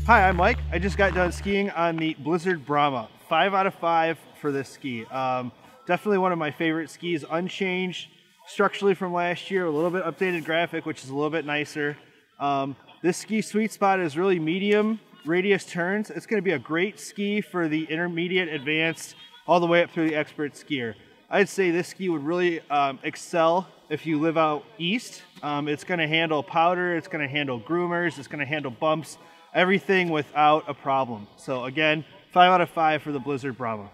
Hi, I'm Mike. I just got done skiing on the Blizzard Brahma. 5 out of 5 for this ski. Definitely one of my favorite skis, unchanged structurally from last year, a little bit updated graphic, which is a little bit nicer. This ski sweet spot is really medium radius turns. It's going to be a great ski for the intermediate, advanced, all the way up through the expert skier. I'd say this ski would really excel if you live out east. It's going to handle powder, it's going to handle groomers, it's going to handle bumps, everything without a problem. So again, 5 out of 5 for the Blizzard Brahma.